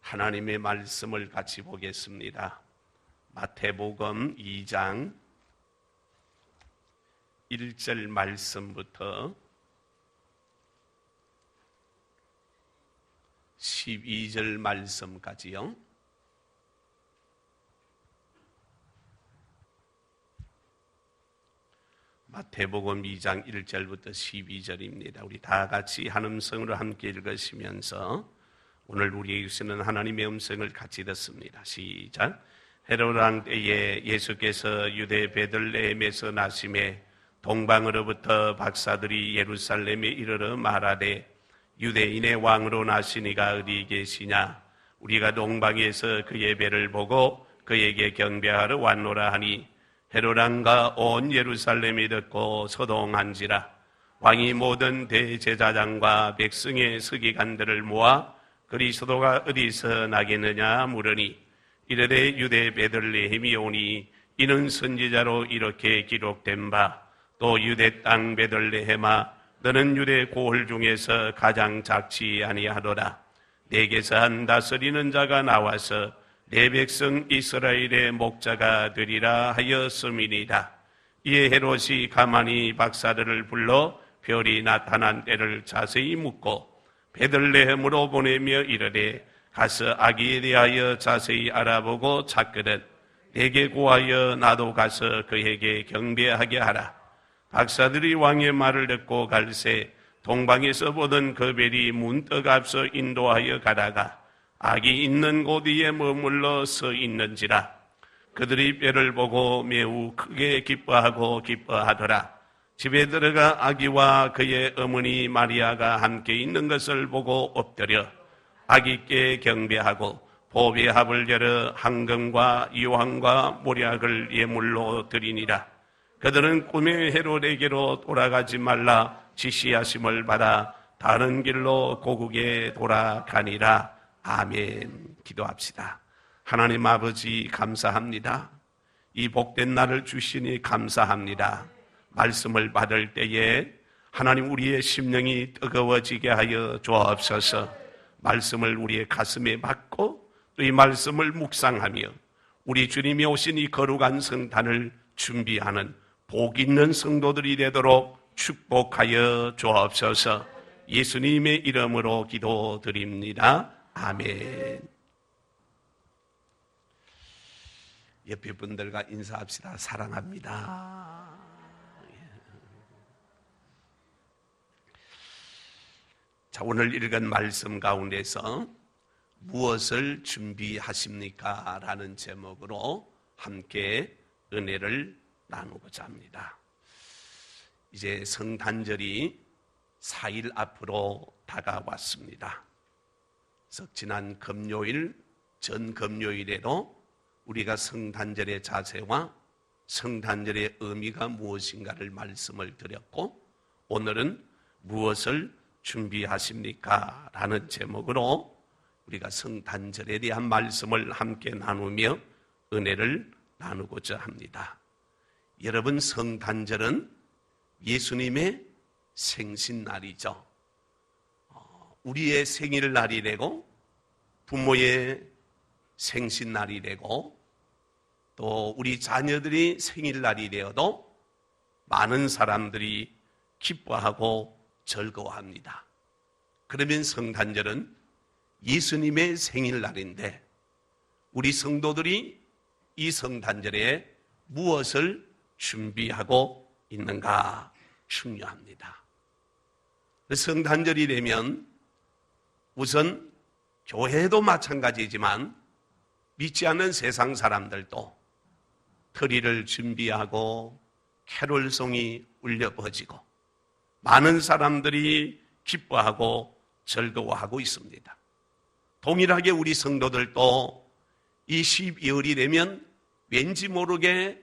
하나님의 말씀을 같이 보겠습니다. 마태복음 2장 1절 말씀부터 12절 말씀까지요. 마태복음 2장 1절부터 12절입니다. 우리 다 같이 한 음성으로 함께 읽으시면서 오늘 우리에게 주시는 하나님의 음성을 같이 듣습니다. 시작. 헤롯 왕 때에 예수께서 유대 베들레헴에서 나심에 동방으로부터 박사들이 예루살렘에 이르러 말하되 유대인의 왕으로 나시니가 어디 계시냐? 우리가 동방에서 그의 배를 보고 그에게 경배하러 왔노라 하니 헤롯 왕과 온 예루살렘이 듣고 소동한지라. 왕이 모든 대제사장과 백성의 서기관들을 모아 그리스도가 어디서 나겠느냐 물으니 이르되 유대 베들레헴이 오니 이는 선지자로 이렇게 기록된 바 또 유대 땅 베들레헴아 너는 유대 고을 중에서 가장 작지 아니하도다. 내게서 한 다스리는 자가 나와서 내 백성 이스라엘의 목자가 되리라 하였음이니이다. 이에 헤롯이 가만히 박사들을 불러 별이 나타난 때를 자세히 묻고 베들레헴으로 보내며 이르되 가서 아기에 대하여 자세히 알아보고 찾거든 내게 구하여 나도 가서 그에게 경배하게 하라. 박사들이 왕의 말을 듣고 갈새 동방에서 보던 그 별이 문득 앞서 인도하여 가다가 아기 있는 곳 위에 머물러 서 있는지라. 그들이 별을 보고 매우 크게 기뻐하더라. 집에 들어가 아기와 그의 어머니 마리아가 함께 있는 것을 보고 엎드려 아기께 경배하고 보배 합을 열어 황금과 유황과 모략을 예물로 드리니라. 그들은 꿈에 헤롯에게로 돌아가지 말라 지시하심을 받아 다른 길로 고국에 돌아가니라. 아멘. 기도합시다. 하나님 아버지 감사합니다. 이 복된 날을 주시니 감사합니다. 말씀을 받을 때에 하나님 우리의 심령이 뜨거워지게 하여 주옵소서. 말씀을 우리의 가슴에 받고 또 이 말씀을 묵상하며 우리 주님이 오신 이 거룩한 성탄을 준비하는 복 있는 성도들이 되도록 축복하여 주옵소서. 예수님의 이름으로 기도드립니다. 아멘. 옆에 분들과 인사합시다. 사랑합니다. 자, 오늘 읽은 말씀 가운데서 무엇을 준비하십니까? 라는 제목으로 함께 은혜를 나누고자 합니다. 이제 성탄절이 4일 앞으로 다가왔습니다. 그래서 지난 금요일, 전 금요일에도 우리가 성탄절의 자세와 성탄절의 의미가 무엇인가를 말씀을 드렸고 오늘은 무엇을 준비하십니까? 라는 제목으로 우리가 성탄절에 대한 말씀을 함께 나누며 은혜를 나누고자 합니다. 여러분, 성탄절은 예수님의 생신날이죠. 우리의 생일날이 되고 부모의 생신날이 되고 또 우리 자녀들이 생일날이 되어도 많은 사람들이 기뻐하고 즐거워합니다. 그러면 성탄절은 예수님의 생일날인데 우리 성도들이 이 성탄절에 무엇을 준비하고 있는가 중요합니다. 성탄절이 되면 우선 교회도 마찬가지지만 믿지 않는 세상 사람들도 트리를 준비하고 캐롤송이 울려 퍼지고 많은 사람들이 기뻐하고 즐거워하고 있습니다. 동일하게 우리 성도들도 이 12월이 되면 왠지 모르게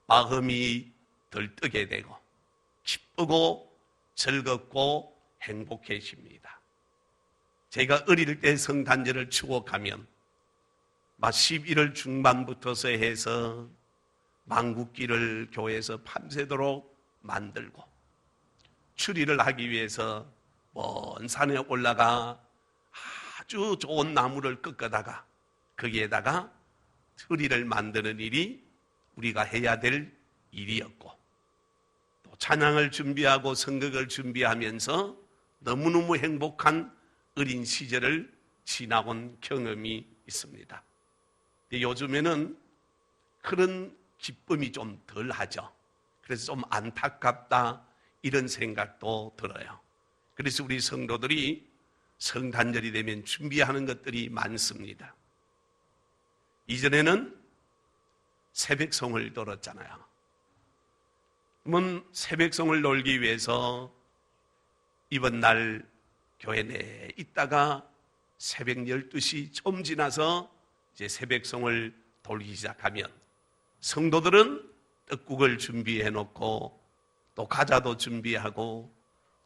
마음이 들뜨게 되고 기쁘고 즐겁고 행복해집니다. 제가 어릴 때 성탄절을 추억하면 11월 중반부터서 해서 망국기를 교회에서 밤새도록 만들고 추리를 하기 위해서 먼 산에 올라가 아주 좋은 나무를 꺾어다가 거기에다가 트리를 만드는 일이 우리가 해야 될 일이었고, 또 찬양을 준비하고 선곡을 준비하면서 너무너무 행복한 어린 시절을 지나온 경험이 있습니다. 요즘에는 그런 기쁨이 좀 덜하죠. 그래서 좀 안타깝다 이런 생각도 들어요. 그래서 우리 성도들이 성탄절이 되면 준비하는 것들이 많습니다. 이전에는 새벽송을 들었잖아요. 그러면 새벽송을 놀기 위해서 이번 날 교회 내에 있다가 새벽 12시 좀 지나서 이제 새벽송을 돌기 시작하면 성도들은 떡국을 준비해 놓고 또 과자도 준비하고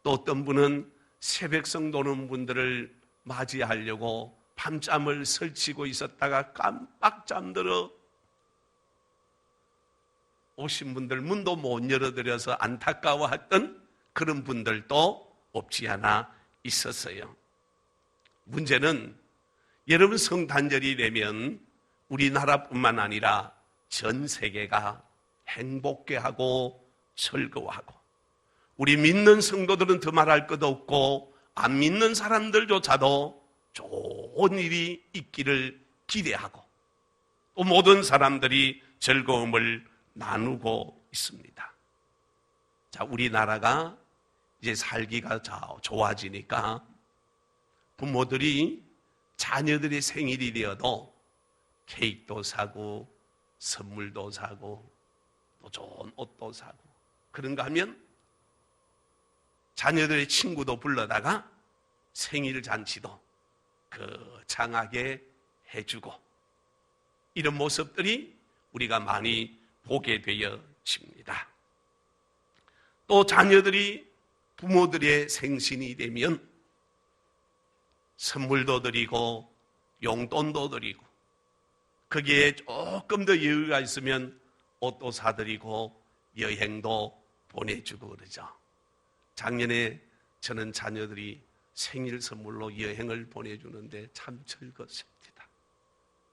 또 어떤 분은 새벽송 도는 분들을 맞이하려고 밤잠을 설치고 있었다가 깜빡 잠들어 오신 분들 문도 못 열어드려서 안타까워했던 그런 분들도 없지 않아 있었어요. 문제는 여러분 성탄절이 되면 우리나라뿐만 아니라 전 세계가 행복해하고 즐거워하고, 우리 믿는 성도들은 더 말할 것도 없고 안 믿는 사람들조차도 좋은 일이 있기를 기대하고 또 모든 사람들이 즐거움을 나누고 있습니다. 자, 우리나라가 이제 살기가 좋아지니까 부모들이 자녀들의 생일이 되어도 케이크도 사고 선물도 사고 또 좋은 옷도 사고, 그런가 하면 자녀들의 친구도 불러다가 생일 잔치도 거창하게 해주고, 이런 모습들이 우리가 많이 보게 되어집니다. 또 자녀들이 부모들의 생신이 되면 선물도 드리고 용돈도 드리고, 거기에 조금 더 여유가 있으면 옷도 사드리고 여행도 보내주고 그러죠. 작년에 저는 자녀들이 생일 선물로 여행을 보내주는데 참 즐겁습니다.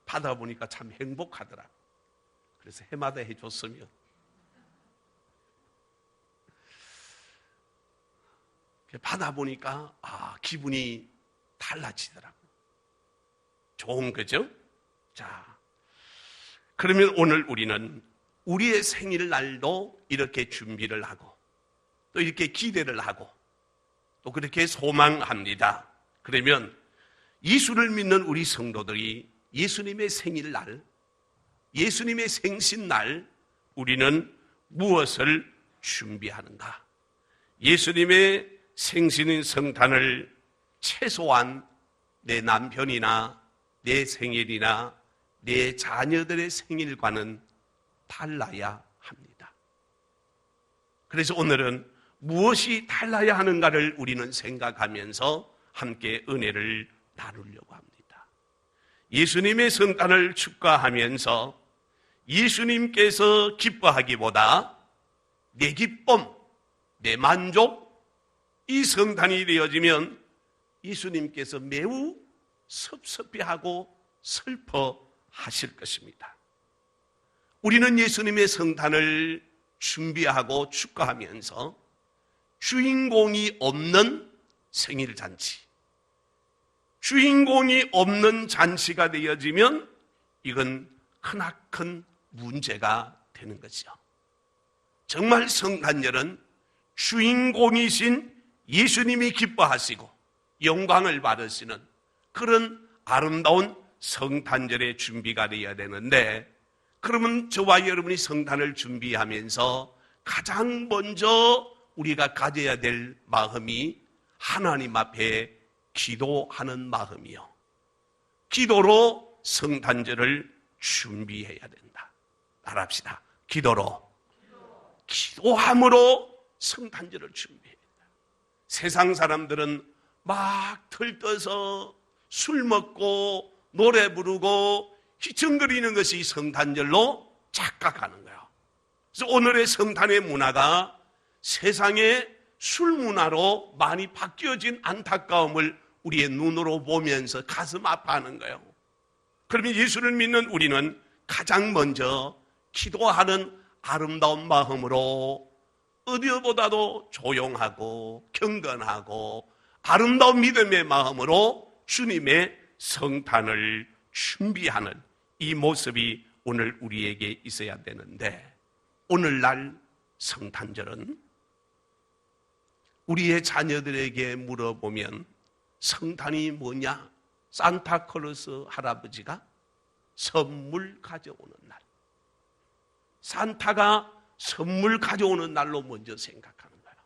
받아보니까 참 행복하더라고요. 그래서 해마다 해줬으면. 받아보니까 기분이 달라지더라고요. 좋은 거죠? 자, 그러면 오늘 우리는 우리의 생일날도 이렇게 준비를 하고 또 이렇게 기대를 하고 또 그렇게 소망합니다. 그러면 예수를 믿는 우리 성도들이 예수님의 생일날, 예수님의 생신날 우리는 무엇을 준비하는가? 예수님의 생신인 성탄을 최소한 내 남편이나 내 생일이나 내 자녀들의 생일과는 달라야 합니다. 그래서 오늘은 무엇이 달라야 하는가를 우리는 생각하면서 함께 은혜를 나누려고 합니다. 예수님의 성탄을 축하하면서 예수님께서 기뻐하기보다 내 기쁨, 내 만족, 이 성탄이 되어지면 예수님께서 매우 섭섭해하고 슬퍼하실 것입니다. 우리는 예수님의 성탄을 준비하고 축하하면서 주인공이 없는 생일잔치, 주인공이 없는 잔치가 되어지면 이건 크나큰 문제가 되는 거죠. 정말 성탄절은 주인공이신 예수님이 기뻐하시고 영광을 받으시는 그런 아름다운 성탄절의 준비가 되어야 되는데, 그러면 저와 여러분이 성탄을 준비하면서 가장 먼저 우리가 가져야 될 마음이 하나님 앞에 기도하는 마음이요, 기도로 성탄절을 준비해야 된다. 따라합시다. 기도함으로 성탄절을 준비해야 된다. 세상 사람들은 막 들떠서 술 먹고 노래 부르고 희청거리는 것이 성탄절로 착각하는 거예요. 그래서 오늘의 성탄의 문화가 세상의 술 문화로 많이 바뀌어진 안타까움을 우리의 눈으로 보면서 가슴 아파하는 거예요. 그러면 예수를 믿는 우리는 가장 먼저 기도하는 아름다운 마음으로 어디보다도 조용하고 경건하고 아름다운 믿음의 마음으로 주님의 성탄을 준비하는 이 모습이 오늘 우리에게 있어야 되는데, 오늘날 성탄절은 우리의 자녀들에게 물어보면 성탄이 뭐냐? 산타클로스 할아버지가 선물 가져오는 날, 산타가 선물 가져오는 날로 먼저 생각하는 거예요.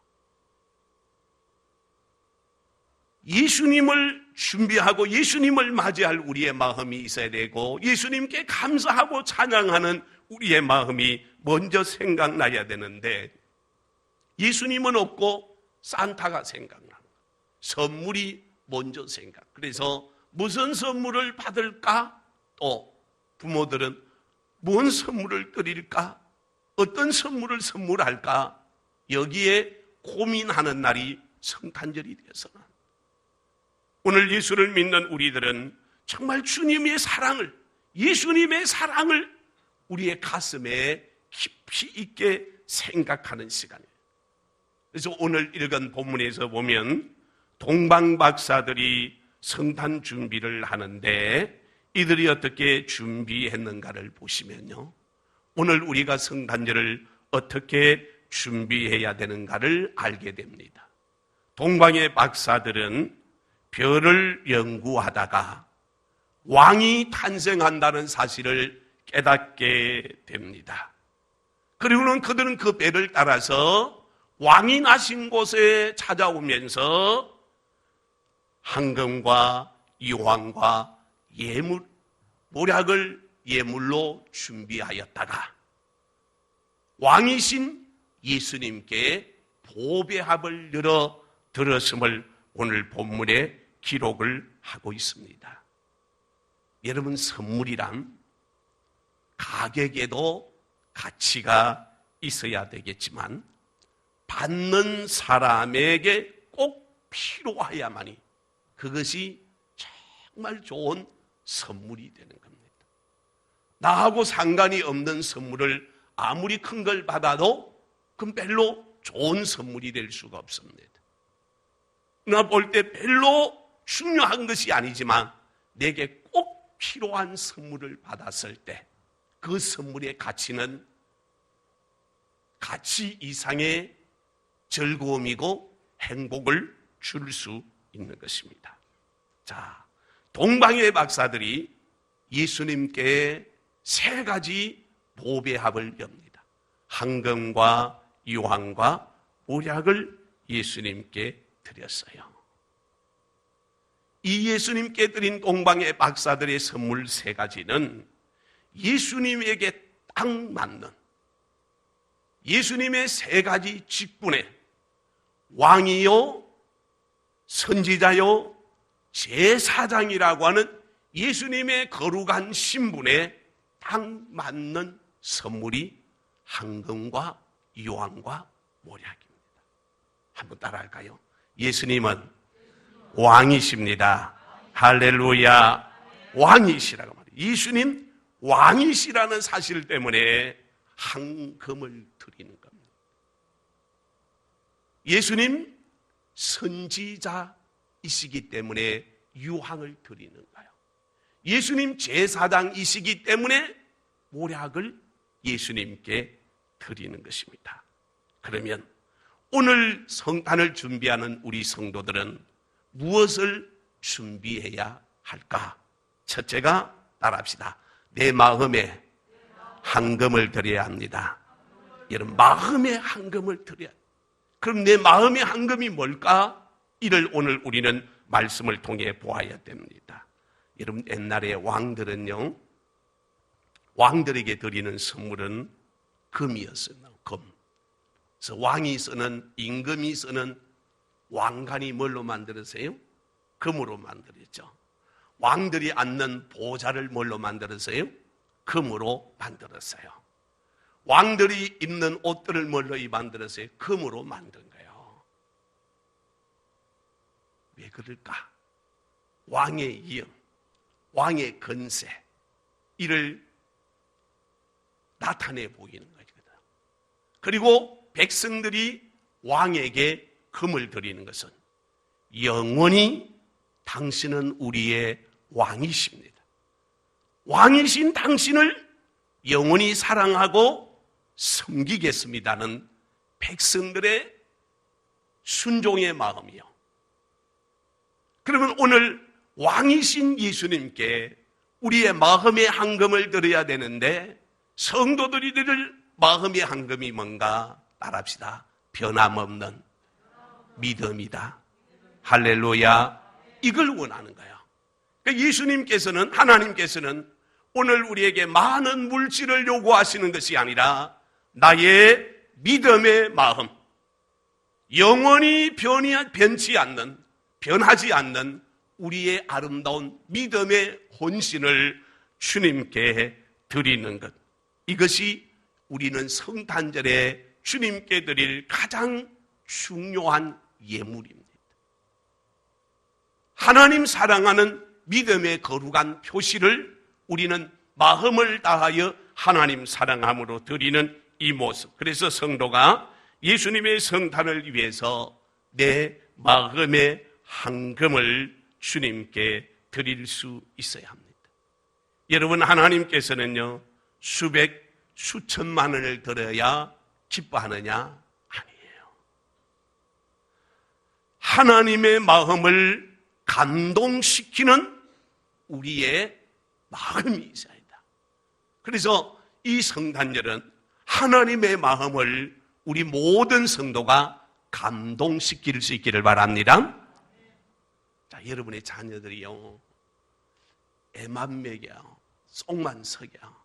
예수님을 준비하고 예수님을 맞이할 우리의 마음이 있어야 되고, 예수님께 감사하고 찬양하는 우리의 마음이 먼저 생각나야 되는데, 예수님은 없고 산타가 생각나는 거예요. 선물이 먼저 생각. 그래서 무슨 선물을 받을까? 또 부모들은 뭔 선물을 드릴까? 어떤 선물을 선물할까? 여기에 고민하는 날이 성탄절이 되어서는, 오늘 예수를 믿는 우리들은 정말 주님의 사랑을, 예수님의 사랑을 우리의 가슴에 깊이 있게 생각하는 시간이에요. 그래서 오늘 읽은 본문에서 보면 동방 박사들이 성탄 준비를 하는데 이들이 어떻게 준비했는가를 보시면요, 오늘 우리가 성탄절을 어떻게 준비해야 되는가를 알게 됩니다. 동방의 박사들은 별을 연구하다가 왕이 탄생한다는 사실을 깨닫게 됩니다. 그리고는 그들은 그 별을 따라서 왕이 나신 곳에 찾아오면서 황금과 유황과 모략을 예물로 준비하였다가 왕이신 예수님께 보배합을 열어 들었음을 오늘 본문에 기록을 하고 있습니다. 여러분, 선물이란 가격에도 가치가 있어야 되겠지만 받는 사람에게 꼭 필요해야만이 그것이 정말 좋은 선물이 되는 겁니다. 나하고 상관이 없는 선물을 아무리 큰 걸 받아도 그건 별로 좋은 선물이 될 수가 없습니다. 나 볼 때 별로 중요한 것이 아니지만 내게 꼭 필요한 선물을 받았을 때 그 선물의 가치는 가치 이상의 즐거움이고 행복을 줄 수 있는 것입니다. 자, 동방의 박사들이 예수님께 세 가지 보배합을 엽니다. 황금과 유황과 모략을 예수님께 드렸어요. 이 예수님께 드린 동방의 박사들의 선물 세 가지는 예수님에게 딱 맞는 예수님의 세 가지 직분에 왕이요, 선지자요, 제사장이라고 하는 예수님의 거룩한 신분에 딱 맞는 선물이 황금과 유황과 모략입니다. 한번 따라할까요? 예수님은 왕이십니다. 할렐루야. 왕이시라고 말해요. 예수님 왕이시라는 사실 때문에 황금을 드리는 겁니다. 예수님 선지자이시기 때문에 유황을 드리는 거예요. 예수님 제사장이시기 때문에 모략을 예수님께 드리는 것입니다. 그러면 오늘 성탄을 준비하는 우리 성도들은 무엇을 준비해야 할까? 첫째가 따라합시다. 내 마음에 황금을 드려야 합니다. 여러분, 마음의 황금을 드려야 합니다. 그럼 내 마음의 황금이 뭘까? 이를 오늘 우리는 말씀을 통해 보아야 됩니다. 여러분, 옛날에 왕들은요, 왕들에게 드리는 선물은 금이었어요. 금. 그래서 왕이 쓰는, 임금이 쓰는 왕관이 뭘로 만들었어요? 금으로 만들었죠. 왕들이 앉는 보좌를 뭘로 만들었어요? 금으로 만들었어요. 왕들이 입는 옷들을 뭘로 만들었어요? 금으로 만든 거예요. 왜 그럴까? 왕의 이영, 왕의 건세, 이를 나타내 보이는 거거든. 그리고 백성들이 왕에게 금을 드리는 것은 영원히 당신은 우리의 왕이십니다. 왕이신 당신을 영원히 사랑하고 섬기겠습니다는 백성들의 순종의 마음이요. 그러면 오늘 왕이신 예수님께 우리의 마음의 헌금을 드려야 되는데, 성도들이 드릴 마음의 헌금이 뭔가 따라합시다. 변함없는 믿음이다. 할렐루야. 이걸 원하는 거예요. 그러니까 예수님께서는, 하나님께서는 오늘 우리에게 많은 물질을 요구하시는 것이 아니라 나의 믿음의 마음, 영원히 변하지 않는 우리의 아름다운 믿음의 혼신을 주님께 드리는 것, 이것이 우리는 성탄절에 주님께 드릴 가장 중요한 예물입니다. 하나님 사랑하는 믿음의 거룩한 표시를 우리는 마음을 다하여 하나님 사랑함으로 드리는 이 모습. 그래서 성도가 예수님의 성탄을 위해서 내 마음의 헌금을 주님께 드릴 수 있어야 합니다. 여러분, 하나님께서는요, 수천만 원을 들어야 기뻐하느냐? 아니에요. 하나님의 마음을 감동시키는 우리의 마음이 있어야 한다. 그래서 이 성탄절은 하나님의 마음을 우리 모든 성도가 감동시킬 수 있기를 바랍니다. 자, 여러분의 자녀들이요, 애만 먹여, 속만 석여,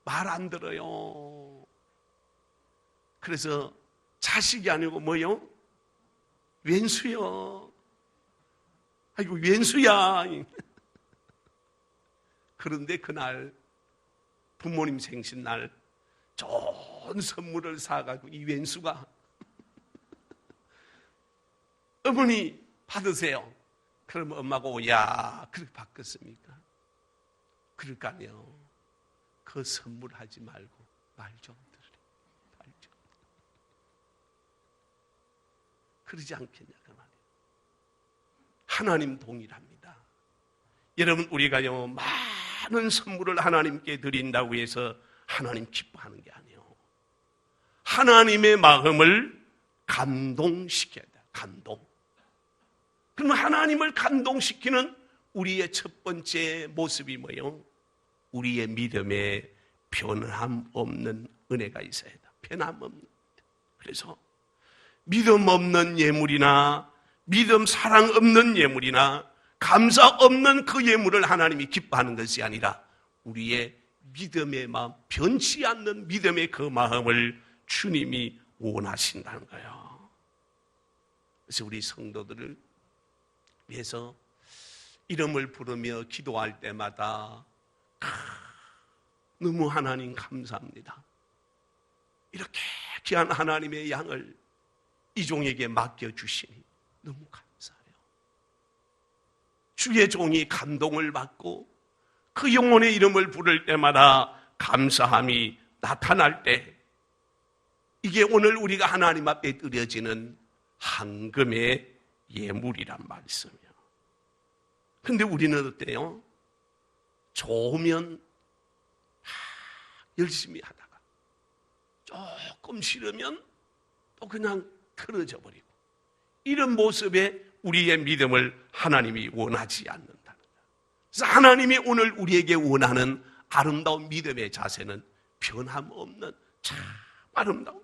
말 안 들어요. 그래서 자식이 아니고 뭐요? 왼수요. 아이고, 왼수야. 그런데 그날 부모님 생신날 좋은 선물을 사가지고 이 왼수가 어머니 받으세요. 그러면 엄마가 야, 그렇게 바꿨습니까? 그럴까요? 그 선물하지 말고 말 좀 들으래. 말 좀. 그러지 않겠냐 그 말이에요. 하나님 동일합니다. 여러분, 우리가요 많은 선물을 하나님께 드린다고 해서 하나님 기뻐하는 게 아니에요. 하나님의 마음을 감동시켜야 돼요. 감동. 그럼 하나님을 감동시키는 우리의 첫 번째 모습이 뭐예요? 우리의 믿음에 변함없는 은혜가 있어야 돼. 변함없는. 그래서 믿음 없는 예물이나 믿음 사랑 없는 예물이나 감사 없는 그 예물을 하나님이 기뻐하는 것이 아니라 우리의 믿음의 마음, 변치 않는 믿음의 그 마음을 주님이 원하신다는 거예요. 그래서 우리 성도들을 위해서 이름을 부르며 기도할 때마다 너무 하나님 감사합니다. 이렇게 귀한 하나님의 양을 이 종에게 맡겨주시니 너무 감사해요. 주의 종이 감동을 받고 그 영혼의 이름을 부를 때마다 감사함이 나타날 때, 이게 오늘 우리가 하나님 앞에 드려지는 헌금의 예물이란 말씀이에요. 근데 우리는 어때요? 좋으면 열심히 하다가 조금 싫으면 또 그냥 틀어져 버리고, 이런 모습에 우리의 믿음을 하나님이 원하지 않는다는 거예요. 그래서 하나님이 오늘 우리에게 원하는 아름다운 믿음의 자세는 변함없는 참 아름다운,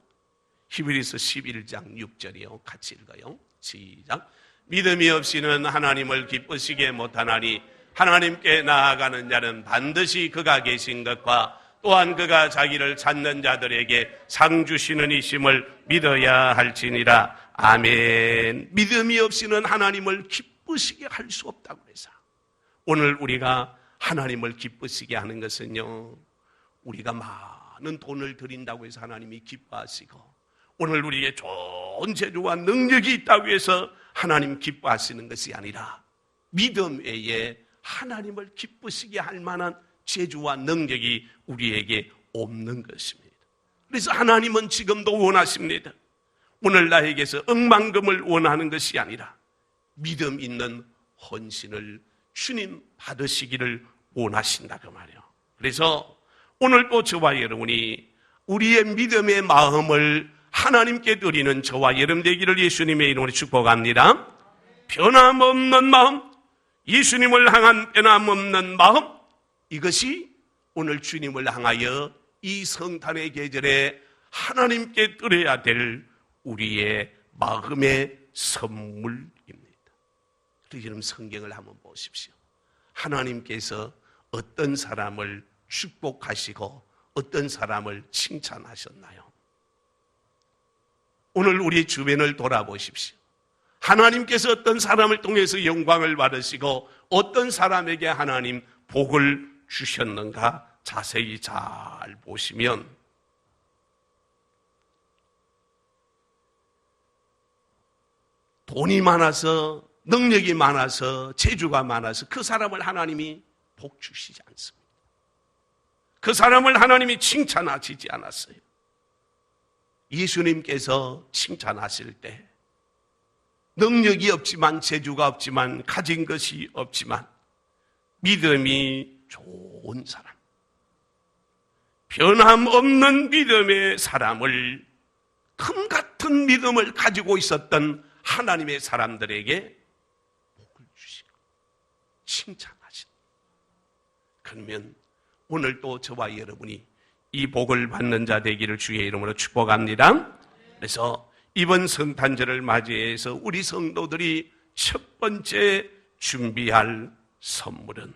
히브리서 11장 6절이요. 같이 읽어요. 시작. 믿음이 없이는 하나님을 기쁘시게 못하나니 하나님께 나아가는 자는 반드시 그가 계신 것과 또한 그가 자기를 찾는 자들에게 상 주시는 이심을 믿어야 할지니라. 아멘. 믿음이 없이는 하나님을 기쁘시게 할 수 없다고 해서 오늘 우리가 하나님을 기쁘시게 하는 것은요, 우리가 많은 돈을 드린다고 해서 하나님이 기뻐하시고, 오늘 우리에게 좋은 재주와 능력이 있다고 해서 하나님 기뻐하시는 것이 아니라 믿음 외에 하나님을 기쁘시게 할 만한 재주와 능력이 우리에게 없는 것입니다. 그래서 하나님은 지금도 원하십니다. 오늘 나에게서 억만금을 원하는 것이 아니라 믿음 있는 헌신을 주님 받으시기를 원하신다고 말이에요. 그래서 오늘 또 저와 여러분이 우리의 믿음의 마음을 하나님께 드리는 저와 여러분 되기를 예수님의 이름으로 축복합니다. 변함없는 마음, 예수님을 향한 변함없는 마음, 이것이 오늘 주님을 향하여 이 성탄의 계절에 하나님께 드려야 될 우리의 마음의 선물입니다. 그래서 여러분 성경을 한번 보십시오. 하나님께서 어떤 사람을 축복하시고 어떤 사람을 칭찬하셨나요? 오늘 우리 주변을 돌아보십시오. 하나님께서 어떤 사람을 통해서 영광을 받으시고 어떤 사람에게 하나님 복을 주셨는가 자세히 잘 보시면 돈이 많아서 능력이 많아서 재주가 많아서 그 사람을 하나님이 복 주시지 않습니다. 그 사람을 하나님이 칭찬하시지 않았어요. 예수님께서 칭찬하실 때 능력이 없지만 재주가 없지만 가진 것이 없지만 믿음이 좋은 사람, 변함없는 믿음의 사람을 금 같은 믿음을 가지고 있었던 하나님의 사람들에게 복을 주시고 칭찬하신. 그러면 오늘도 저와 여러분이 이 복을 받는 자 되기를 주의 이름으로 축복합니다. 그래서 이번 성탄절을 맞이해서 우리 성도들이 첫 번째 준비할 선물은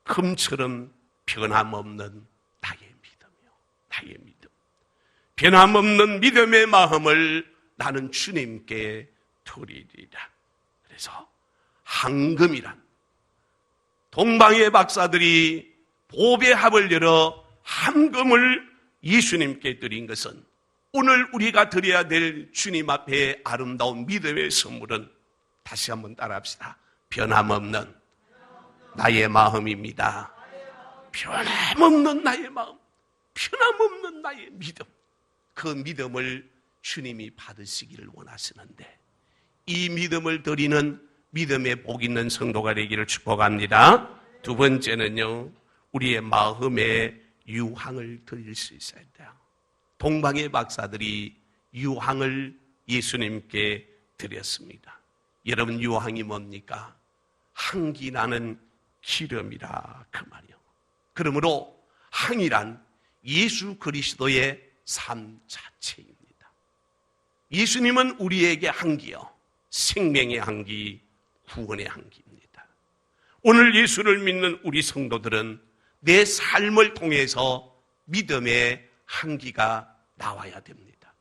금처럼 변함없는 나의 믿음이요. 나의 믿음. 변함없는 믿음의 마음을 나는 주님께 드리리라. 그래서 황금이란 동방의 박사들이 보배 합을 열어 황금을 예수님께 드린 것은 오늘 우리가 드려야 될 주님 앞에 아름다운 믿음의 선물은 다시 한번 따라합시다. 변함없는 나의 마음입니다. 변함없는 나의 마음, 변함없는 나의 믿음. 그 믿음을 주님이 받으시기를 원하시는데 이 믿음을 드리는 믿음의 복 있는 성도가 되기를 축복합니다. 두 번째는요, 우리의 마음에 유황을 드릴 수 있어야 돼요. 동방의 박사들이 유황을 예수님께 드렸습니다. 여러분, 유황이 뭡니까? 향기 나는 기름이라 그 말이요. 그러므로 향이란 예수 그리스도의 삶 자체입니다. 예수님은 우리에게 향기요, 생명의 향기, 구원의 향기입니다. 오늘 예수를 믿는 우리 성도들은 내 삶을 통해서 믿음의 향기가 나와야 됩니다.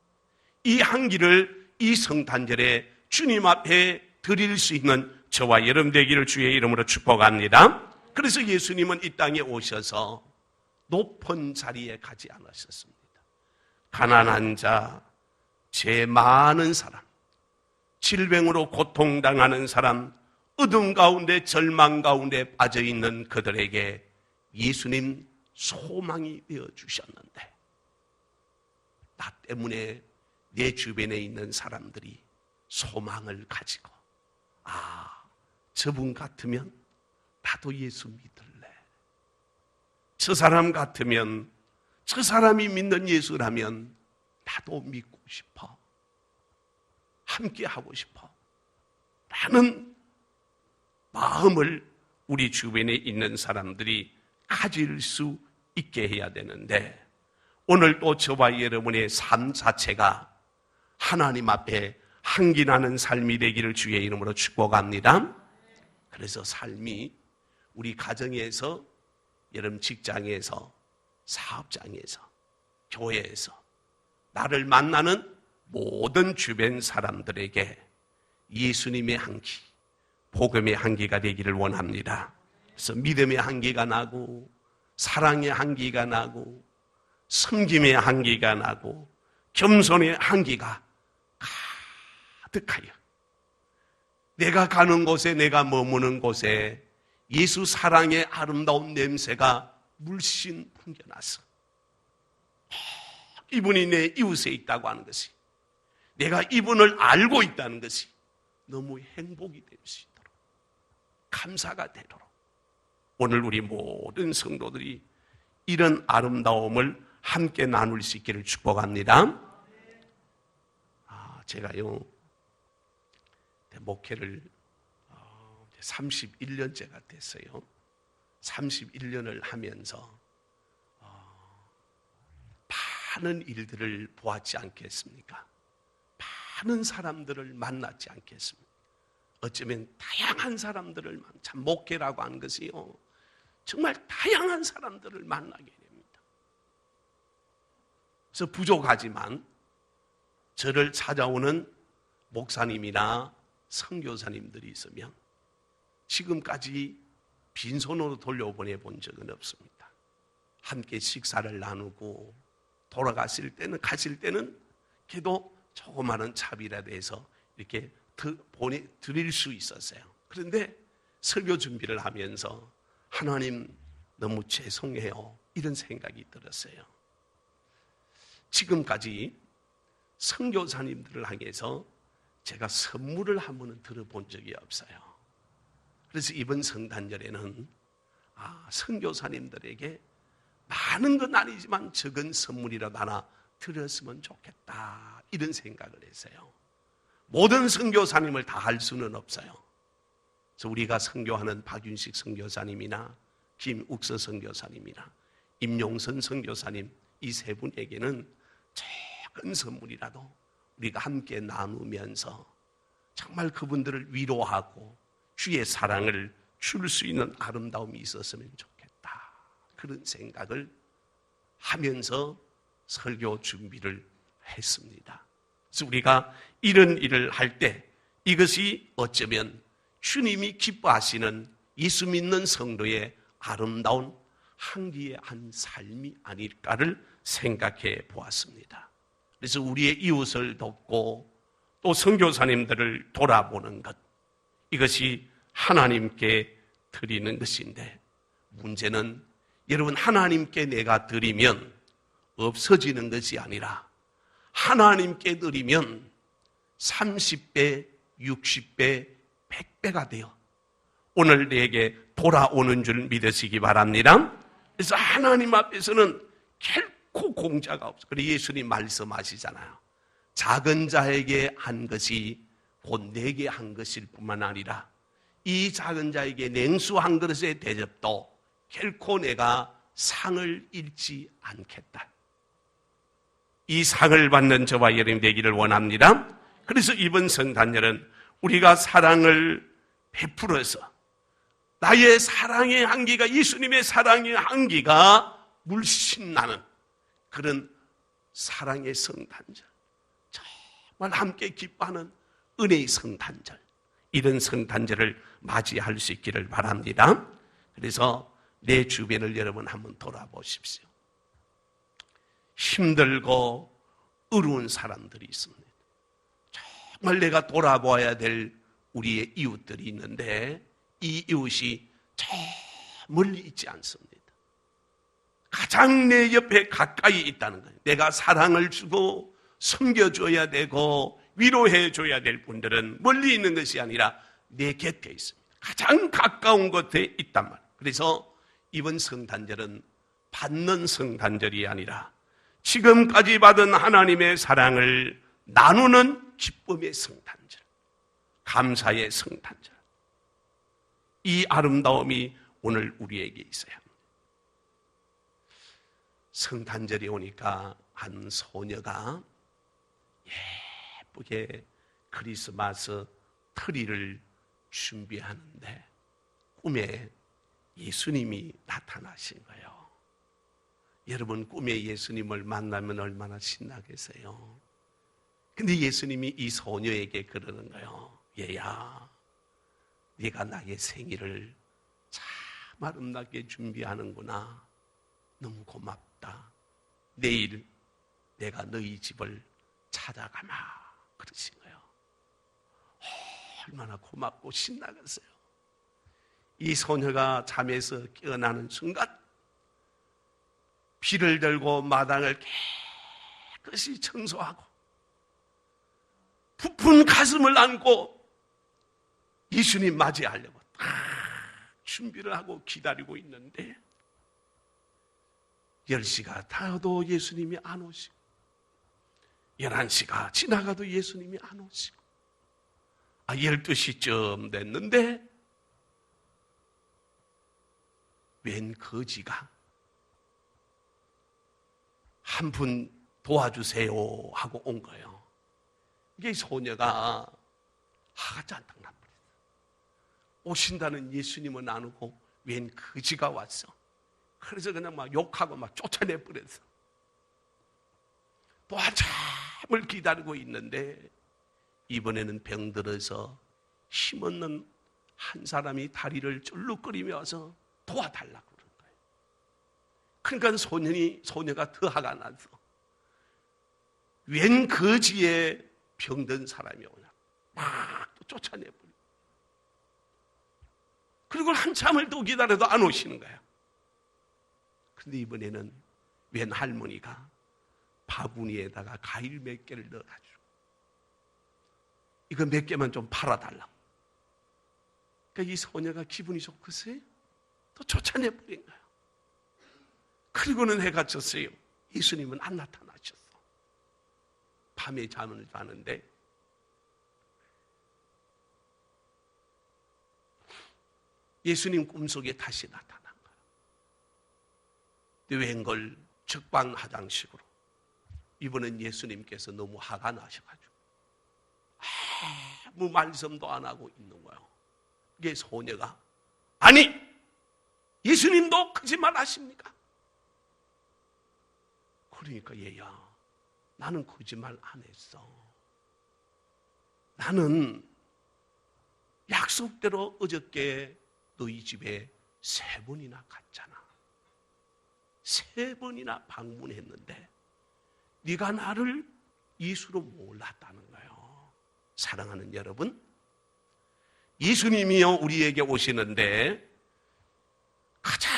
이 향기를 이 성탄절에 주님 앞에 드릴 수 있는 저와 여러분 되기를 주의 이름으로 축복합니다. 그래서 예수님은 이 땅에 오셔서 높은 자리에 가지 않으셨습니다. 가난한 자, 죄 많은 사람, 질병으로 고통당하는 사람, 어둠 가운데 절망 가운데 빠져있는 그들에게 예수님 소망이 되어주셨는데 나 때문에 내 주변에 있는 사람들이 소망을 가지고 저분 같으면 나도 예수 믿을래. 저 사람 같으면, 저 사람이 믿는 예수라면 나도 믿고 싶어. 함께 하고 싶어. 라는 마음을 우리 주변에 있는 사람들이 가질 수 있게 해야 되는데 오늘 또 저와 여러분의 삶 자체가 하나님 앞에 향기나는 삶이 되기를 주의 이름으로 축복합니다. 그래서 삶이 우리 가정에서, 여러분 직장에서, 사업장에서, 교회에서 나를 만나는 모든 주변 사람들에게 예수님의 향기, 복음의 향기가 되기를 원합니다. 그래서 믿음의 향기가 나고 사랑의 향기가 나고 섬김의 향기가 나고 겸손의 향기가 가득하여 내가 가는 곳에, 내가 머무는 곳에 예수 사랑의 아름다운 냄새가 물씬 풍겨나서 이분이 내 이웃에 있다고 하는 것이, 내가 이분을 알고 있다는 것이 너무 행복이 될 수 있도록, 감사가 되도록 오늘 우리 모든 성도들이 이런 아름다움을 함께 나눌 수 있기를 축복합니다. 제가요, 목회를 31년째가 됐어요. 31년을 하면서 많은 일들을 보았지 않겠습니까? 많은 사람들을 만났지 않겠습니까? 어쩌면 다양한 사람들을, 참 목회라고 하는 것이요, 정말 다양한 사람들을 만나게 됩니다. 그래서 부족하지만 저를 찾아오는 목사님이나 선교사님들이 있으면 지금까지 빈손으로 돌려보내 본 적은 없습니다. 함께 식사를 나누고 돌아가실 때는, 가실 때는 그래도 조그마한 차비라도 해서 이렇게 보내드릴 수 있었어요. 그런데 설교 준비를 하면서 하나님 너무 죄송해요, 이런 생각이 들었어요. 지금까지 선교사님들을 향해서 제가 선물을 한 번은 들어본 적이 없어요. 그래서 이번 성탄절에는 선교사님들에게 많은 건 아니지만 적은 선물이라도 하나 드렸으면 좋겠다, 이런 생각을 했어요. 모든 선교사님을 다 할 수는 없어요. 그래서 우리가 선교하는 박윤식 선교사님이나 김욱서 선교사님이나 임용선 선교사님, 이 세 분에게는 작은 선물이라도 우리가 함께 나누면서 정말 그분들을 위로하고 주의 사랑을 줄 수 있는 아름다움이 있었으면 좋겠다, 그런 생각을 하면서 설교 준비를 했습니다. 그래서 우리가 이런 일을 할 때 이것이 어쩌면 주님이 기뻐하시는 예수 믿는 성도의 아름다운 한기의 한 삶이 아닐까를 생각해 보았습니다. 그래서 우리의 이웃을 돕고 또 선교사님들을 돌아보는 것, 이것이 하나님께 드리는 것인데, 문제는 여러분, 하나님께 내가 드리면 없어지는 것이 아니라 하나님께 드리면 30배, 60배, 100배가 되어 오늘 내게 돌아오는 줄 믿으시기 바랍니다. 그래서 하나님 앞에서는 결코 공짜가 없어요. 그래서 예수님 말씀하시잖아요. 작은 자에게 한 것이 곧 내게 한 것일 뿐만 아니라 이 작은 자에게 냉수 한 그릇의 대접도 결코 내가 상을 잃지 않겠다. 이 상을 받는 저와 여러분 되기를 원합니다. 그래서 이번 성탄절은 우리가 사랑을 베풀어서 나의 사랑의 향기가, 예수님의 사랑의 향기가 물씬 나는 그런 사랑의 성탄절, 정말 함께 기뻐하는 은혜의 성탄절, 이런 성탄절을 맞이할 수 있기를 바랍니다. 그래서 내 주변을 여러분 한번 돌아보십시오. 힘들고 어려운 사람들이 있습니다. 정말 내가 돌아보아야 될 우리의 이웃들이 있는데 이 이웃이 저 멀리 있지 않습니다. 가장 내 옆에 가까이 있다는 거예요. 내가 사랑을 주고 섬겨줘야 되고 위로해줘야 될 분들은 멀리 있는 것이 아니라 내 곁에 있습니다. 가장 가까운 곳에 있단 말이에요. 그래서 이번 성탄절은 받는 성탄절이 아니라 지금까지 받은 하나님의 사랑을 나누는 기쁨의 성탄절, 감사의 성탄절, 이 아름다움이 오늘 우리에게 있어야 합니다. 성탄절이 오니까 한 소녀가 예쁘게 크리스마스 트리를 준비하는데 꿈에 예수님이 나타나신 거예요. 여러분, 꿈에 예수님을 만나면 얼마나 신나겠어요? 근데 예수님이 이 소녀에게 그러는 거예요. 얘야, 네가 나의 생일을 참 아름답게 준비하는구나. 너무 고맙다. 내일 내가 너희 집을 찾아가마. 그러신 거예요. 얼마나 고맙고 신나겠어요. 이 소녀가 잠에서 깨어나는 순간 비를 들고 마당을 깨끗이 청소하고 부푼 가슴을 안고 예수님 맞이하려고 딱 준비를 하고 기다리고 있는데 10시가 타도 예수님이 안 오시고 11시가 지나가도 예수님이 안 오시고 12시쯤 됐는데 웬 거지가 한 분 도와주세요 하고 온 거예요. 이게 소녀가 화가 잔뜩 났어요. 오신다는 예수님은 안 오고 웬 거지가 왔어. 그래서 그냥 막 욕하고 막 쫓아내버렸어. 또 한참을 기다리고 있는데 이번에는 병들어서 힘없는 한 사람이 다리를 쩔룩거리며 와서 도와달라고 그런 거예요. 그러니까 소녀가 더 화가 나서 웬 거지에 병든 사람이 오냐 막 또 쫓아내버려. 그리고 한참을 또 기다려도 안 오시는 거야. 근데 이번에는 웬 할머니가 바구니에다가 과일 몇 개를 넣어가지고 이거 몇 개만 좀 팔아달라고. 그러니까 이 소녀가 기분이 좋겠어요? 또 쫓아내버린 거예요. 그리고는 해가 졌어요. 예수님은 안 나타나셨어. 밤에 잠을 자는데 예수님 꿈속에 다시 나타난 거예요. 근데 웬걸 적방 화장식으로 이번엔 예수님께서 너무 화가 나셔가지고 아무 말씀도 안 하고 있는 거예요. 이게 소녀가 아니 예수님도 거짓말 하십니까? 그러니까 얘야 나는 거짓말 안 했어. 나는 약속대로 어저께 너희 집에 3번이나 갔잖아. 3번이나 방문했는데 네가 나를 예수로 몰랐다는 거예요. 사랑하는 여러분, 예수님이요 우리에게 오시는데 가장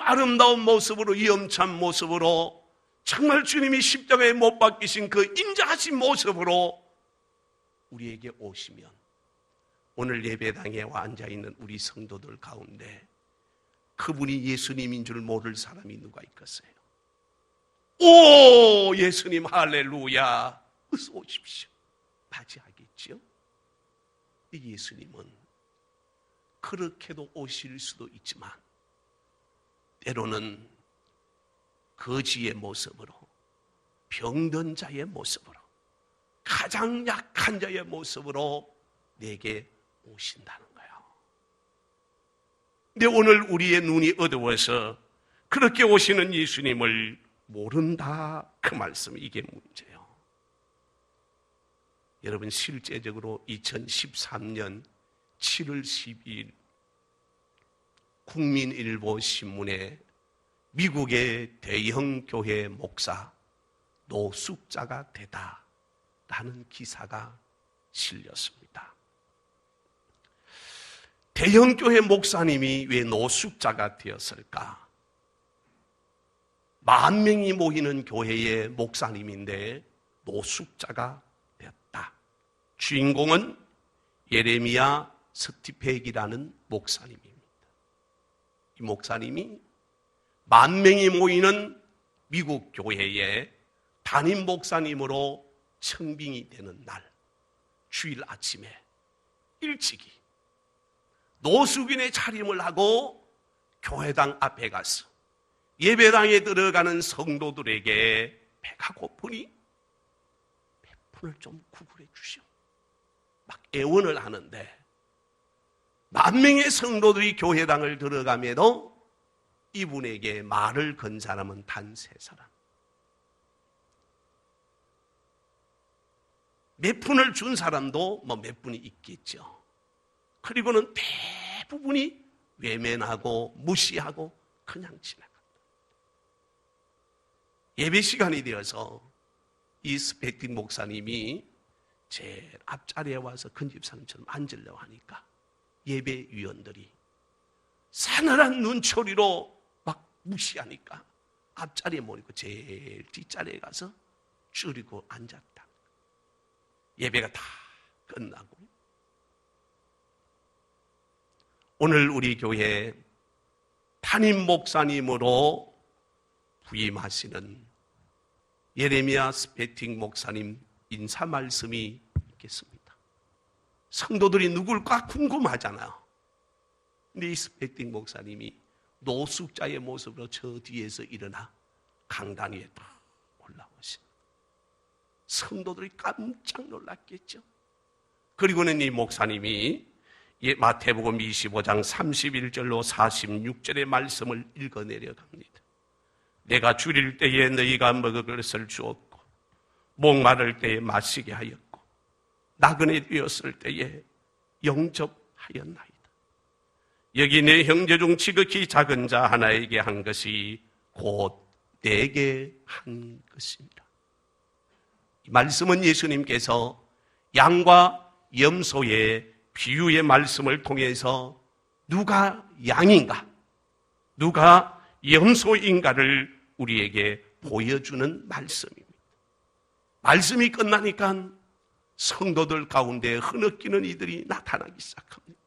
아름다운 모습으로 위엄찬 모습으로 정말 주님이 십자가에 못 박히신 그 인자하신 모습으로 우리에게 오시면 오늘 예배당에 와 앉아있는 우리 성도들 가운데 그분이 예수님인 줄 모를 사람이 누가 있겠어요? 오 예수님 할렐루야 어서 오십시오 맞이하겠죠? 이 예수님은 그렇게도 오실 수도 있지만 때로는 거지의 모습으로 병든 자의 모습으로 가장 약한 자의 모습으로 내게 오신다는 거예요. 근데 오늘 우리의 눈이 어두워서 그렇게 오시는 예수님을 모른다 그 말씀 이게 문제예요. 여러분 실제적으로 2013년 7월 12일 국민일보 신문에 미국의 대형 교회 목사 노숙자가 되다라는 기사가 실렸습니다. 대형 교회 목사님이 왜 노숙자가 되었을까? 10,000명이 모이는 교회의 목사님인데 노숙자가 되었다. 주인공은 예레미야 스티펙이라는 목사님입니다. 이 목사님이 10,000명이 모이는 미국 교회의 담임 목사님으로 청빙이 되는 날 주일 아침에 일찍이 노숙인의 차림을 하고 교회당 앞에 가서 예배당에 들어가는 성도들에게 배가 고프니 몇 푼을 좀 구걸해 주시오. 막 애원을 하는데 10,000명의 성도들이 교회당을 들어가면도 이분에게 말을 건 사람은 단 3사람. 몇 푼을 준 사람도 뭐 몇 분이 있겠죠. 그리고는 대부분이 외면하고 무시하고 그냥 지나간다. 예배 시간이 되어서 이 스펙팅 목사님이 제일 앞자리에 와서 근집사님처럼 앉으려고 하니까 예배위원들이 사늘한 눈초리로 막 무시하니까 앞자리에 못 있고 제일 뒷자리에 가서 줄이고 앉았다. 예배가 다 끝나고 오늘 우리 교회에 담임 목사님으로 부임하시는 예레미야 스페팅 목사님 인사 말씀이 있겠습니다. 성도들이 누굴까 궁금하잖아요. 근데 이 스페팅 목사님이 노숙자의 모습으로 저 뒤에서 일어나 강단 위에 딱 올라오십니다. 성도들이 깜짝 놀랐겠죠. 그리고는 이 목사님이 마태복음 25장 31절로 46절의 말씀을 읽어내려갑니다. 내가 줄일 때에 너희가 먹을 것을 주었고 목마를 때에 마시게 하였고 나그네 되었을 때에 영접하였나이다. 여기 내 형제 중 지극히 작은 자 하나에게 한 것이 곧 내게 한 것입니다. 이 말씀은 예수님께서 양과 염소의 비유의 말씀을 통해서 누가 양인가, 누가 염소인가를 우리에게 보여주는 말씀입니다. 말씀이 끝나니까 성도들 가운데 흐느끼는 이들이 나타나기 시작합니다.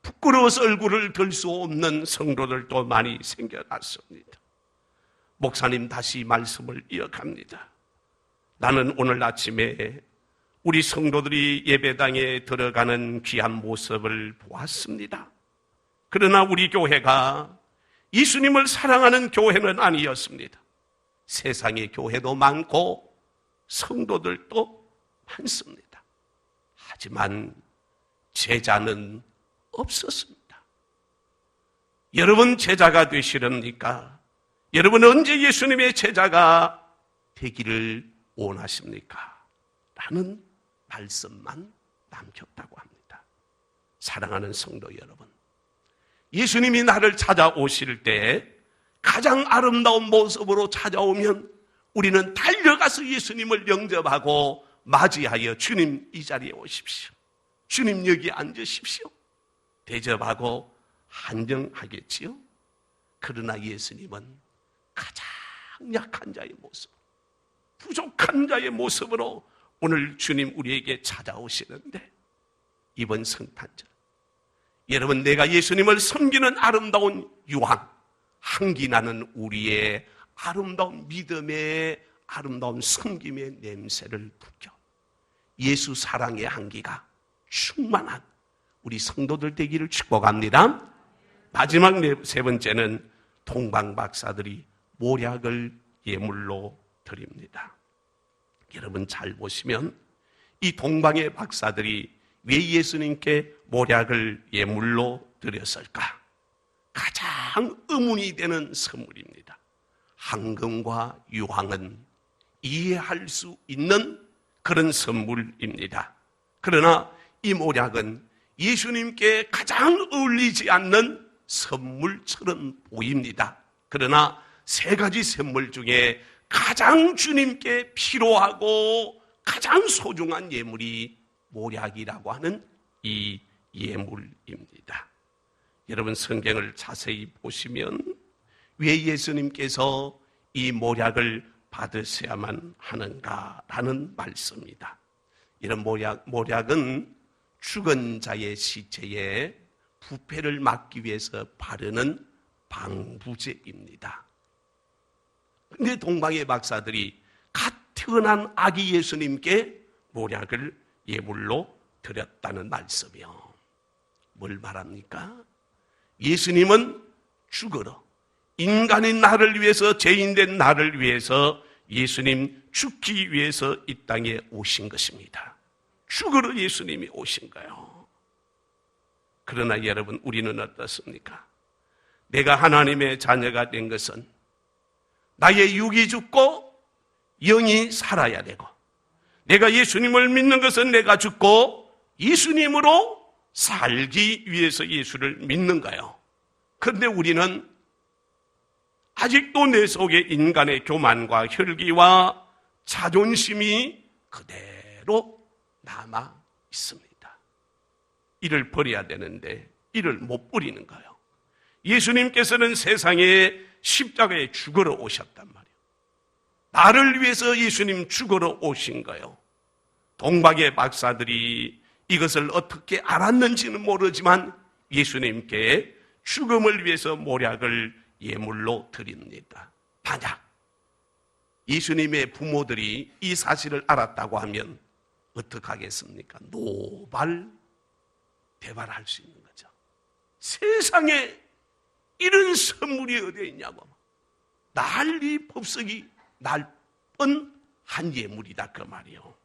부끄러워서 얼굴을 들 수 없는 성도들도 많이 생겨났습니다. 목사님 다시 말씀을 이어갑니다. 나는 오늘 아침에 우리 성도들이 예배당에 들어가는 귀한 모습을 보았습니다. 그러나 우리 교회가 예수님을 사랑하는 교회는 아니었습니다. 세상의 교회도 많고 성도들도 많습니다. 하지만 제자는 없었습니다. 여러분 제자가 되시렵니까? 여러분 언제 예수님의 제자가 되기를 원하십니까? 라는 말씀만 남겼다고 합니다. 사랑하는 성도 여러분, 예수님이 나를 찾아오실 때 가장 아름다운 모습으로 찾아오면 우리는 달려가서 예수님을 영접하고 맞이하여 주님 이 자리에 오십시오, 주님 여기 앉으십시오 대접하고 한정하겠지요. 그러나 예수님은 가장 약한 자의 모습, 부족한 자의 모습으로 오늘 주님 우리에게 찾아오시는데, 이번 성탄절 여러분, 내가 예수님을 섬기는 아름다운 유황, 향기 나는 우리의 아름다운 믿음의 아름다운 섬김의 냄새를 풍겨 예수 사랑의 향기가 충만한 우리 성도들 되기를 축복합니다. 마지막 세 번째는 동방 박사들이 모략을 예물로 드립니다. 여러분 잘 보시면 이 동방의 박사들이 왜 예수님께 모략을 예물로 드렸을까? 가장 의문이 되는 선물입니다. 황금과 유황은 이해할 수 있는 그런 선물입니다. 그러나 이 모략은 예수님께 가장 어울리지 않는 선물처럼 보입니다. 그러나 세 가지 선물 중에 가장 주님께 필요하고 가장 소중한 예물이 모략이라고 하는 이 예물입니다. 여러분 성경을 자세히 보시면 왜 예수님께서 이 모략을 받으셔야만 하는가라는 말씀입니다. 이런 모략은 죽은 자의 시체에 부패를 막기 위해서 바르는 방부제입니다. 그런데 동방의 박사들이 갓 태어난 아기 예수님께 모략을 예물로 드렸다는 말씀이요. 뭘 말합니까? 예수님은 죽으러, 인간인 나를 위해서, 죄인된 나를 위해서 예수님 죽기 위해서 이 땅에 오신 것입니다. 죽으러 예수님이 오신 거예요. 그러나 여러분, 우리는 어떻습니까? 내가 하나님의 자녀가 된 것은 나의 육이 죽고 영이 살아야 되고, 내가 예수님을 믿는 것은 내가 죽고 예수님으로 살기 위해서 예수를 믿는 거예요. 그런데 우리는 아직도 내 속에 인간의 교만과 혈기와 자존심이 그대로 남아 있습니다. 이를 버려야 되는데 이를 못 버리는 거예요. 예수님께서는 세상에 십자가에 죽으러 오셨단 말이에요. 나를 위해서 예수님 죽으러 오신 거예요. 동방의 박사들이 이것을 어떻게 알았는지는 모르지만 예수님께 죽음을 위해서 모략을 예물로 드립니다. 만약 예수님의 부모들이 이 사실을 알았다고 하면 어떻게 하겠습니까? 대발할 수 있는 거죠. 세상에 이런 선물이 어디에 있냐고. 난리 법석이 날 뻔한 예물이다 그 말이요.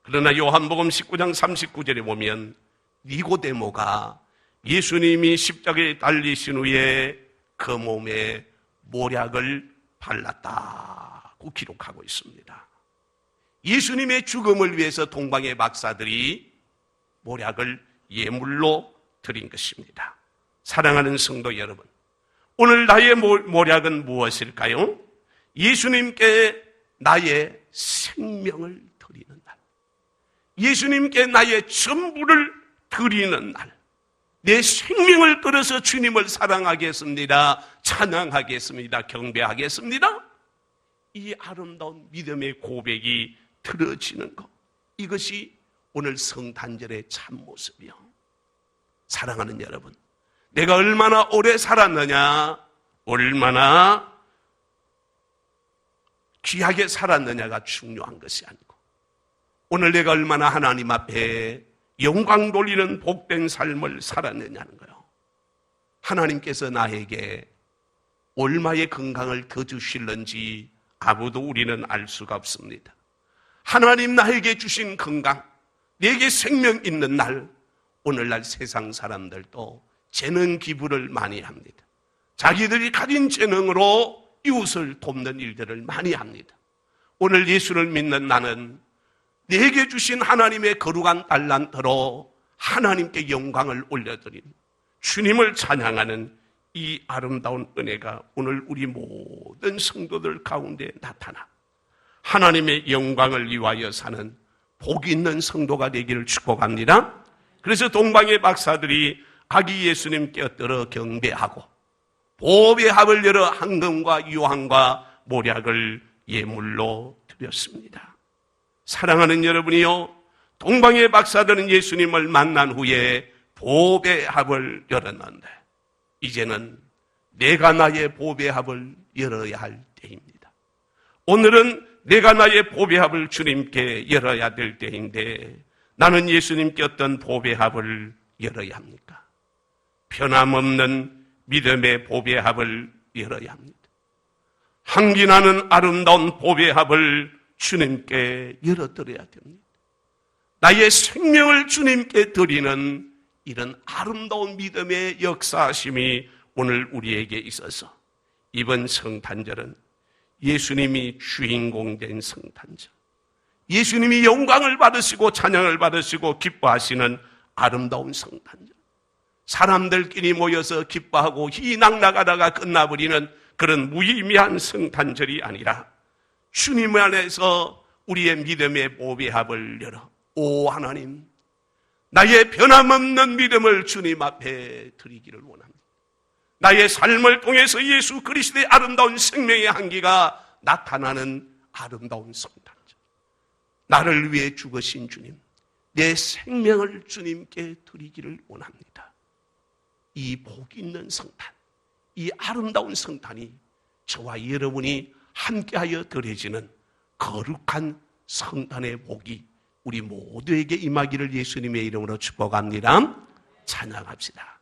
그러나 요한복음 19장 39절에 보면 니고데모가 예수님이 십자가에 달리신 후에 그 몸에 모략을 발랐다고 기록하고 있습니다. 예수님의 죽음을 위해서 동방의 박사들이 모략을 예물로 드린 것입니다. 사랑하는 성도 여러분, 오늘 나의 모략은 무엇일까요? 예수님께 나의 생명을 드리는 날, 예수님께 나의 전부를 드리는 날, 내 생명을 걸어서 주님을 사랑하겠습니다, 찬양하겠습니다, 경배하겠습니다. 이 아름다운 믿음의 고백이 들어지는 것, 이것이 오늘 성탄절의 참모습이요. 사랑하는 여러분, 내가 얼마나 오래 살았느냐, 얼마나 귀하게 살았느냐가 중요한 것이 아니고, 오늘 내가 얼마나 하나님 앞에 영광 돌리는 복된 삶을 살았느냐는 거예요. 하나님께서 나에게 얼마의 건강을 더 주실는지 아무도 우리는 알 수가 없습니다. 하나님 나에게 주신 건강, 내게 생명 있는 날, 오늘날 세상 사람들도 재능 기부를 많이 합니다. 자기들이 가진 재능으로 이웃을 돕는 일들을 많이 합니다. 오늘 예수를 믿는 나는 내게 주신 하나님의 거룩한 달란트로 하나님께 영광을 올려드린 주님을 찬양하는 이 아름다운 은혜가 오늘 우리 모든 성도들 가운데 나타나 하나님의 영광을 위하여 사는 복 있는 성도가 되기를 축복합니다. 그래서 동방의 박사들이 아기 예수님께 엎드려 경배하고 보배의 합을 열어 황금과 유황과 모략을 예물로 드렸습니다. 사랑하는 여러분이요, 동방의 박사들은 예수님을 만난 후에 보배의 합을 열었는데 이제는 내가 나의 보배의 합을 열어야 할 때입니다. 오늘은 내가 나의 보배의 합을 주님께 열어야 될 때인데 나는 예수님께 어떤 보배의 합을 열어야 합니까? 변함없는 믿음의 보배의 합을 열어야 합니다. 향기나는 아름다운 보배의 합을 주님께 열어드려야 됩니다. 나의 생명을 주님께 드리는 이런 아름다운 믿음의 역사하심이 오늘 우리에게 있어서 이번 성탄절은 예수님이 주인공 된 성탄절, 예수님이 영광을 받으시고 찬양을 받으시고 기뻐하시는 아름다운 성탄절, 사람들끼리 모여서 기뻐하고 희낙낙하다가 끝나버리는 그런 무의미한 성탄절이 아니라 주님 안에서 우리의 믿음의 보배의 합을 열어 오 하나님, 나의 변함없는 믿음을 주님 앞에 드리기를 원합니다. 나의 삶을 통해서 예수 그리스도의 아름다운 생명의 향기가 나타나는 아름다운 성탄절, 나를 위해 죽으신 주님, 내 생명을 주님께 드리기를 원합니다. 이 복 있는 성탄, 이 아름다운 성탄이 저와 여러분이 함께하여 드려지는 거룩한 성탄의 복이 우리 모두에게 임하기를 예수님의 이름으로 축복합니다. 찬양합시다.